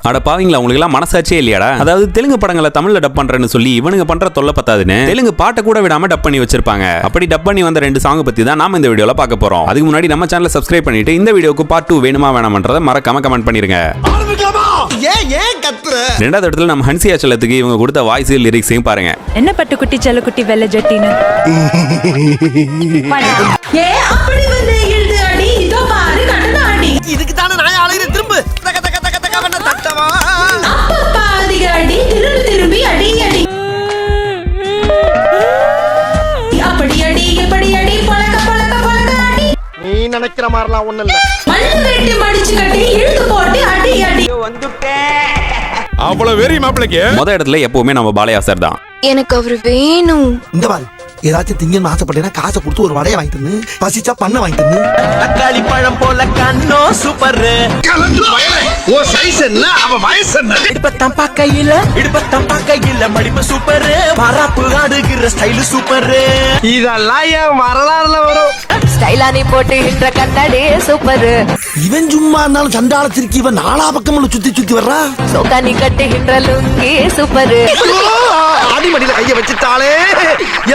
அட பாவீங்களா, உங்களுக்கு எல்லாம் மனசாட்சியே இல்லையாடா? அதாவது தெலுங்கு படங்களை தமிழ்ல டப் பண்றேன்னு சொல்லி இவனுங்க பண்ற தொல்லை பத்தாதுன்னு தெலுங்கு பாட்டை கூட விடாம டப் பண்ணி வச்சிருப்பாங்க. அப்படி டப் பண்ணி வந்த 2 சாங் பத்தி தான் நாம இந்த வீடியோல பார்க்க போறோம். அதுக்கு முன்னாடி நம்ம சேனலை சப்ஸ்கிரைப் பண்ணிட்டு இந்த வீடியோக்கு பார்ட் 2 வேணுமா வேணாமன்றதை மறக்காம கமெண்ட் பண்ணிருங்க. ரெண்டாவது இடத்துல நம்ம ஹன்சியா செல்லத்துக்கு இவங்க கொடுத்த வாய்ஸ் லிரிக்ஸையும் பாருங்க. என்ன பட்டுக்குட்டி செல்லக்குட்டி வெள்ளை ஜட்டின்னு இதுக்கு தானே நான் அலையிறேன். திரும்ப திரும்பி அடி அடி அப்படி அடி எப்படி அடி பழக்க பழக்க பழக்க அடி. நீ நினைக்கிற மாதிரிலாம் ஒண்ணு இல்ல. மண்ணு வெட்டி மடிச்சு கட்டி இழுத்து போட்டு அடி அடி. அவ்வளவு வெறி மாப்பிளைக்கு. முத இடத்துல எப்பவுமே நம்ம பாலையா சார் தான். எனக்கு அவரு வேணும். இந்த பாரு, ஏதாச்சும் திங்கன்னு ஆசைப்பட்டேன்னா காசை கொடுத்து ஒரு வடையை வாங்கி தந்து, பசிச்சா பண்ண வாங்கி தந்து. தக்காளி பழம் போல கண்ணோ சூப்பர். ஓ சைஸ் என்ன, அவ வயசு என்ன? இடுப்பத்தம் பக்கையில மடிப்பு சூப்பர். மராப்பு ஆடுகிற ஸ்டைல் சூப்பர். இதெல்லாம் என் வரலாறுல வரும். ஸ்டைலானி போட்டுகின்ற கண்ணாடி சூப்பர். இவன் சும்மா இருந்தாலும் சண்டால திருக்கி இவன் நாலா பக்கம் சுத்தி சுத்தி வர்றா. சோகானி கட்டுகின்ற லுங்கி சூப்பர். அடிமடியில கைய வச்சுட்டாலே